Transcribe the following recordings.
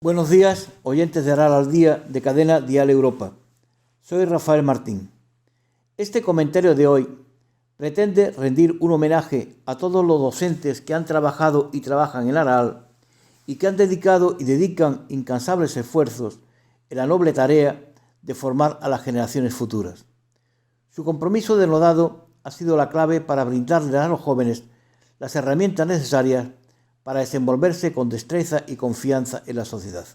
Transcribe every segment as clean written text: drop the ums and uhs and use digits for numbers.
Buenos días, oyentes de Aral al Día de Cadena Dial Europa. Soy Rafael Martín. Este comentario de hoy pretende rendir un homenaje a todos los docentes que han trabajado y trabajan en Aral y que han dedicado y dedican incansables esfuerzos en la noble tarea de formar a las generaciones futuras. Su compromiso denodado ha sido la clave para brindarles a los jóvenes las herramientas necesarias para desenvolverse con destreza y confianza en la sociedad.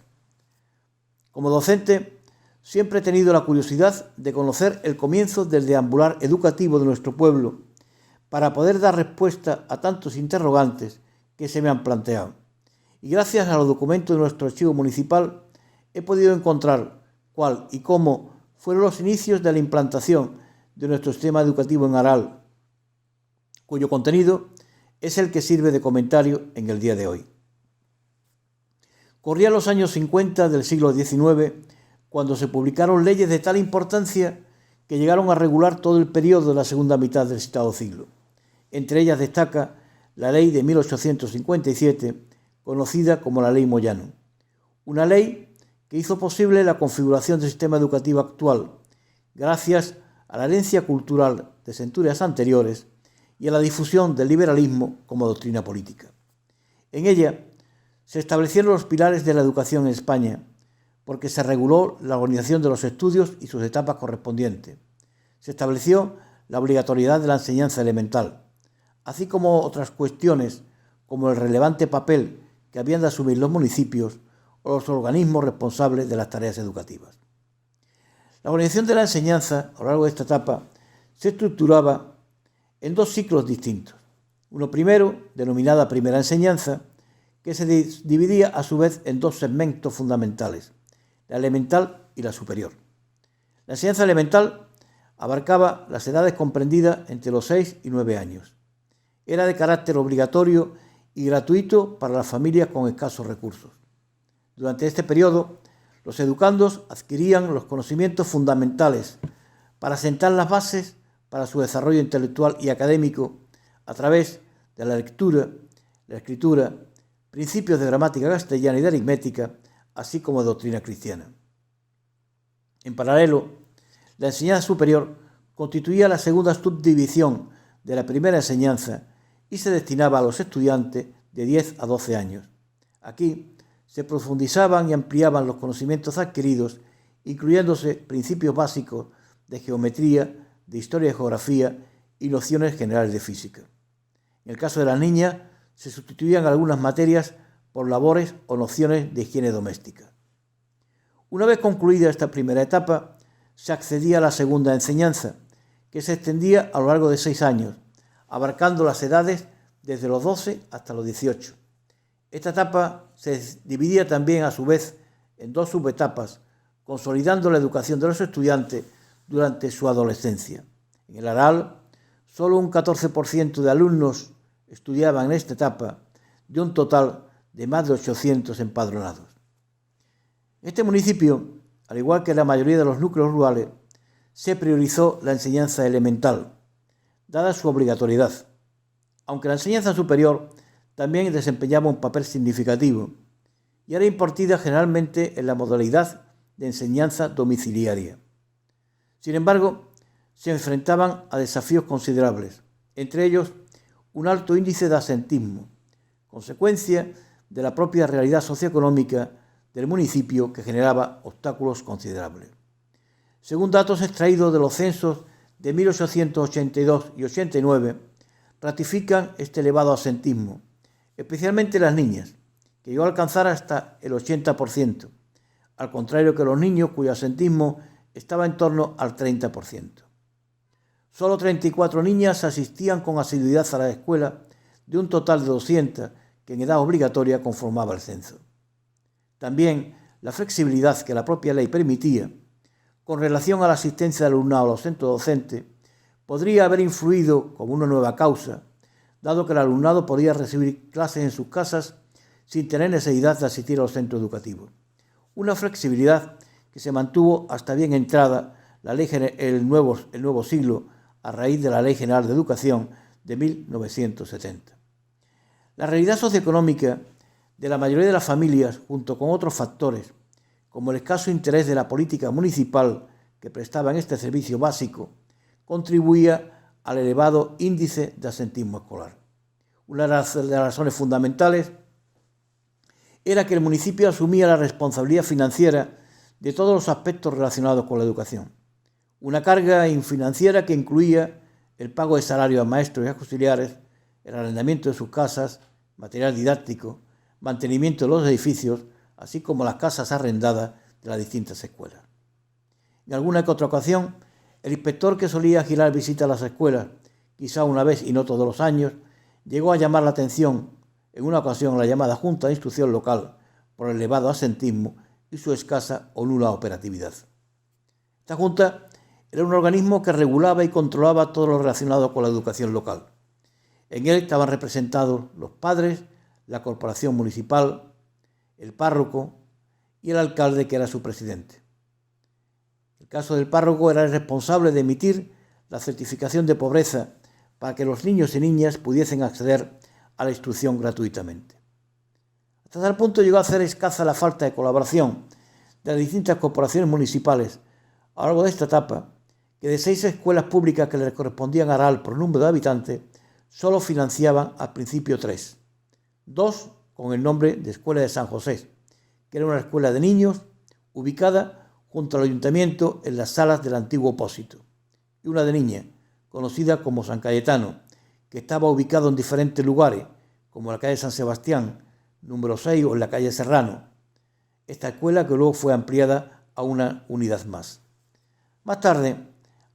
Como docente, siempre he tenido la curiosidad de conocer el comienzo del deambular educativo de nuestro pueblo para poder dar respuesta a tantos interrogantes que se me han planteado. Y gracias a los documentos de nuestro archivo municipal he podido encontrar cuál y cómo fueron los inicios de la implantación de nuestro sistema educativo en Aral, cuyo contenido es el que sirve de comentario en el día de hoy. Corrían los años 50 del siglo XIX cuando se publicaron leyes de tal importancia que llegaron a regular todo el periodo de la segunda mitad del citado siglo. Entre ellas destaca la ley de 1857, conocida como la Ley Moyano. Una ley que hizo posible la configuración del sistema educativo actual, gracias a la herencia cultural de centurias anteriores y a la difusión del liberalismo como doctrina política. En ella se establecieron los pilares de la educación en España, porque se reguló la organización de los estudios y sus etapas correspondientes. Se estableció la obligatoriedad de la enseñanza elemental, así como otras cuestiones como el relevante papel que habían de asumir los municipios o los organismos responsables de las tareas educativas. La organización de la enseñanza a lo largo de esta etapa se estructuraba en dos ciclos distintos. Uno primero, denominada primera enseñanza, que se dividía a su vez en dos segmentos fundamentales, la elemental y la superior. La enseñanza elemental abarcaba las edades comprendidas entre los 6 y 9 años. Era de carácter obligatorio y gratuito para las familias con escasos recursos. Durante este periodo, los educandos adquirían los conocimientos fundamentales para sentar las bases para su desarrollo intelectual y académico a través de la lectura, la escritura, principios de gramática castellana y de aritmética, así como de doctrina cristiana. En paralelo, la enseñanza superior constituía la segunda subdivisión de la primera enseñanza y se destinaba a los estudiantes de 10 a 12 años. Aquí se profundizaban y ampliaban los conocimientos adquiridos, incluyéndose principios básicos de geometría, de historia y geografía y nociones generales de física. En el caso de las niñas, se sustituían algunas materias por labores o nociones de higiene doméstica. Una vez concluida esta primera etapa, se accedía a la segunda enseñanza, que se extendía a lo largo de 6 años, abarcando las edades desde los 12 hasta los 18. Esta etapa se dividía también a su vez en dos subetapas, consolidando la educación de los estudiantes durante su adolescencia. En el Aral, solo un 14% de alumnos estudiaban en esta etapa, de un total de más de 800 empadronados. En este municipio, al igual que en la mayoría de los núcleos rurales, se priorizó la enseñanza elemental, dada su obligatoriedad, aunque la enseñanza superior también desempeñaba un papel significativo y era impartida generalmente en la modalidad de enseñanza domiciliaria. Sin embargo, se enfrentaban a desafíos considerables, entre ellos un alto índice de absentismo, consecuencia de la propia realidad socioeconómica del municipio que generaba obstáculos considerables. Según datos extraídos de los censos de 1882 y 89, ratifican este elevado absentismo, especialmente las niñas, que llegó a alcanzar hasta el 80%, al contrario que los niños cuyo absentismo estaba en torno al 30%. Solo 34 niñas asistían con asiduidad a la escuela de un total de 200 que en edad obligatoria conformaba el censo. También la flexibilidad que la propia ley permitía con relación a la asistencia del alumnado a los centros docentes podría haber influido como una nueva causa, dado que el alumnado podía recibir clases en sus casas sin tener necesidad de asistir a los centros educativos. Una flexibilidad que se mantuvo hasta bien entrada el nuevo siglo a raíz de la Ley General de Educación de 1970. La realidad socioeconómica de la mayoría de las familias, junto con otros factores, como el escaso interés de la política municipal que prestaba en este servicio básico, contribuía al elevado índice de absentismo escolar. Una de las razones fundamentales era que el municipio asumía la responsabilidad financiera de todos los aspectos relacionados con la educación. Una carga financiera que incluía el pago de salarios a maestros y auxiliares, el arrendamiento de sus casas, material didáctico, mantenimiento de los edificios, así como las casas arrendadas de las distintas escuelas. En alguna que otra ocasión, el inspector que solía girar visitas a las escuelas, quizá una vez y no todos los años, llegó a llamar la atención, en una ocasión, a la llamada Junta de Instrucción Local por el elevado absentismo y su escasa o nula operatividad. Esta Junta era un organismo que regulaba y controlaba todo lo relacionado con la educación local. En él estaban representados los padres, la corporación municipal, el párroco y el alcalde, que era su presidente. El caso del párroco era el responsable de emitir la certificación de pobreza para que los niños y niñas pudiesen acceder a la instrucción gratuitamente. Hasta tal punto llegó a hacer escasa la falta de colaboración de las distintas corporaciones municipales a lo largo de esta etapa, que de 6 escuelas públicas que le correspondían a Aral por número de habitantes, solo financiaban al principio 3. 2 con el nombre de Escuela de San José, que era una escuela de niños ubicada junto al ayuntamiento en las salas del antiguo Pósito, y una de niñas, conocida como San Cayetano, que estaba ubicado en diferentes lugares, como la calle San Sebastián, número 6, o en la calle Serrano. Esta escuela que luego fue ampliada a una unidad más. Más tarde,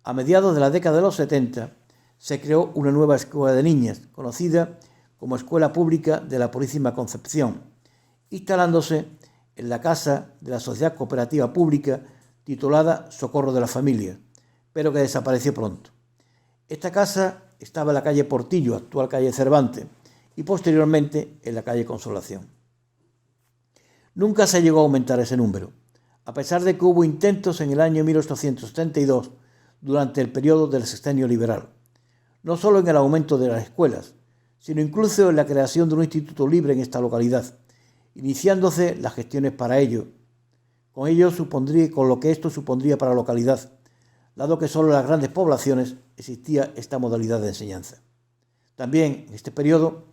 a mediados de la década de los 70, se creó una nueva escuela de niñas, conocida como Escuela Pública de la Purísima Concepción, instalándose en la casa de la Sociedad Cooperativa Pública titulada Socorro de la Familia, pero que desapareció pronto. Esta casa estaba en la calle Portillo, actual calle Cervantes, y posteriormente en la calle Consolación. Nunca se llegó a aumentar ese número, a pesar de que hubo intentos en el año 1832, durante el periodo del sexenio liberal, no solo en el aumento de las escuelas, sino incluso en la creación de un instituto libre en esta localidad, iniciándose las gestiones para ello. Con lo que esto supondría para la localidad, dado que solo en las grandes poblaciones existía esta modalidad de enseñanza. También en este periodo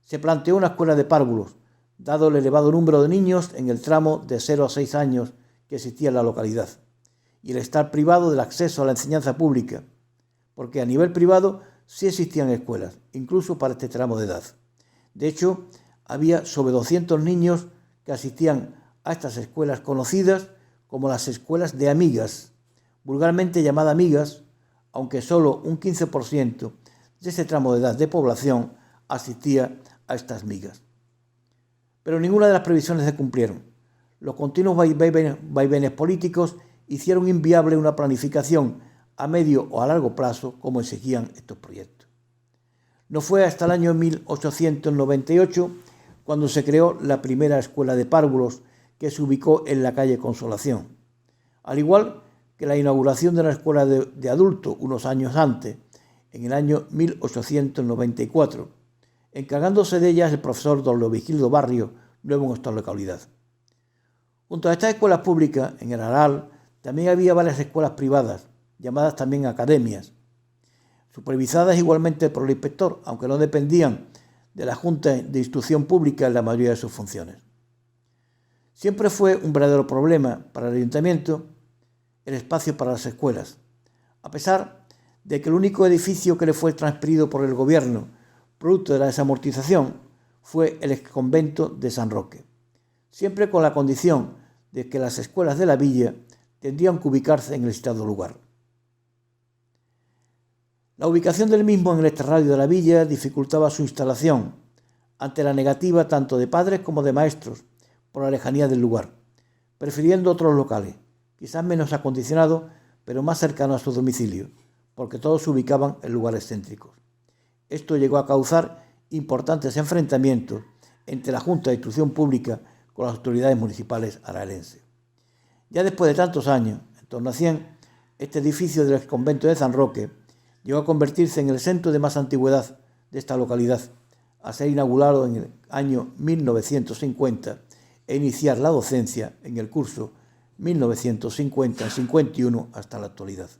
se planteó una escuela de párvulos, dado el elevado número de niños en el tramo de 0 a 6 años que existía en la localidad, y el estar privado del acceso a la enseñanza pública, porque a nivel privado sí existían escuelas, incluso para este tramo de edad. De hecho, había sobre 200 niños que asistían a estas escuelas conocidas como las escuelas de amigas, vulgarmente llamadas amigas, aunque solo un 15% de ese tramo de edad de población asistía a estas migas. Pero ninguna de las previsiones se cumplieron. Los continuos vaivenes políticos hicieron inviable una planificación a medio o a largo plazo como exigían estos proyectos. No fue hasta el año 1898 cuando se creó la primera escuela de párvulos, que se ubicó en la calle Consolación, al igual que la inauguración de la escuela de adultos unos años antes, en el año 1894, encargándose de ellas el profesor don Leovigildo Barrio, nuevo en esta localidad. Junto a estas escuelas públicas, en el Aral, también había varias escuelas privadas, llamadas también academias, supervisadas igualmente por el inspector, aunque no dependían de la Junta de Instrucción Pública en la mayoría de sus funciones. Siempre fue un verdadero problema para el ayuntamiento el espacio para las escuelas, a pesar de que el único edificio que le fue transferido por el gobierno, producto de la desamortización, fue el exconvento de San Roque, siempre con la condición de que las escuelas de la villa tendrían que ubicarse en el citado lugar. La ubicación del mismo en el extrarradio de la villa dificultaba su instalación, ante la negativa tanto de padres como de maestros, por la lejanía del lugar, prefiriendo otros locales, quizás menos acondicionados, pero más cercanos a su domicilio, porque todos se ubicaban en lugares céntricos. Esto llegó a causar importantes enfrentamientos entre la Junta de Instrucción Pública con las autoridades municipales aralenses. Ya después de tantos años, en torno a 100, este edificio del exconvento de San Roque llegó a convertirse en el centro de más antigüedad de esta localidad, a ser inaugurado en el año 1950 e iniciar la docencia en el curso 1950-51 hasta la actualidad.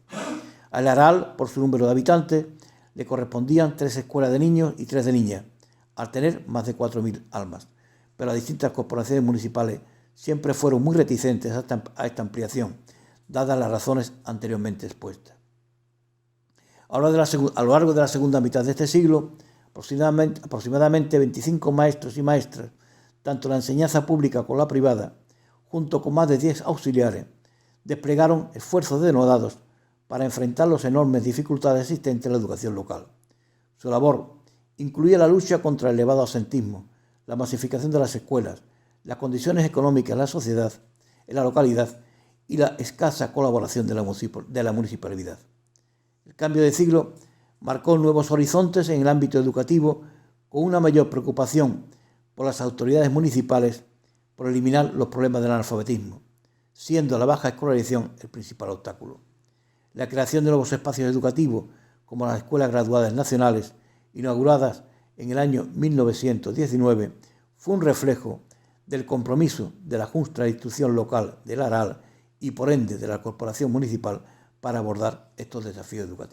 Al Aral, por su número de habitantes, le correspondían 3 escuelas de niños y 3 de niñas, al tener más de 4.000 almas, pero las distintas corporaciones municipales siempre fueron muy reticentes a esta ampliación, dadas las razones anteriormente expuestas. A lo largo de la segunda mitad de este siglo, aproximadamente 25 maestros y maestras, tanto la enseñanza pública como la privada, junto con más de 10 auxiliares, desplegaron esfuerzos denodados para enfrentar las enormes dificultades existentes en la educación local. Su labor incluía la lucha contra el elevado absentismo, la masificación de las escuelas, las condiciones económicas en la sociedad, en la localidad y la escasa colaboración de la municipalidad. El cambio de siglo marcó nuevos horizontes en el ámbito educativo, con una mayor preocupación por las autoridades municipales por eliminar los problemas del analfabetismo, siendo la baja escolarización el principal obstáculo. La creación de nuevos espacios educativos, como las escuelas graduadas nacionales, inauguradas en el año 1919, fue un reflejo del compromiso de la Junta de Instrucción Local del Aral y por ende de la Corporación Municipal para abordar estos desafíos educativos.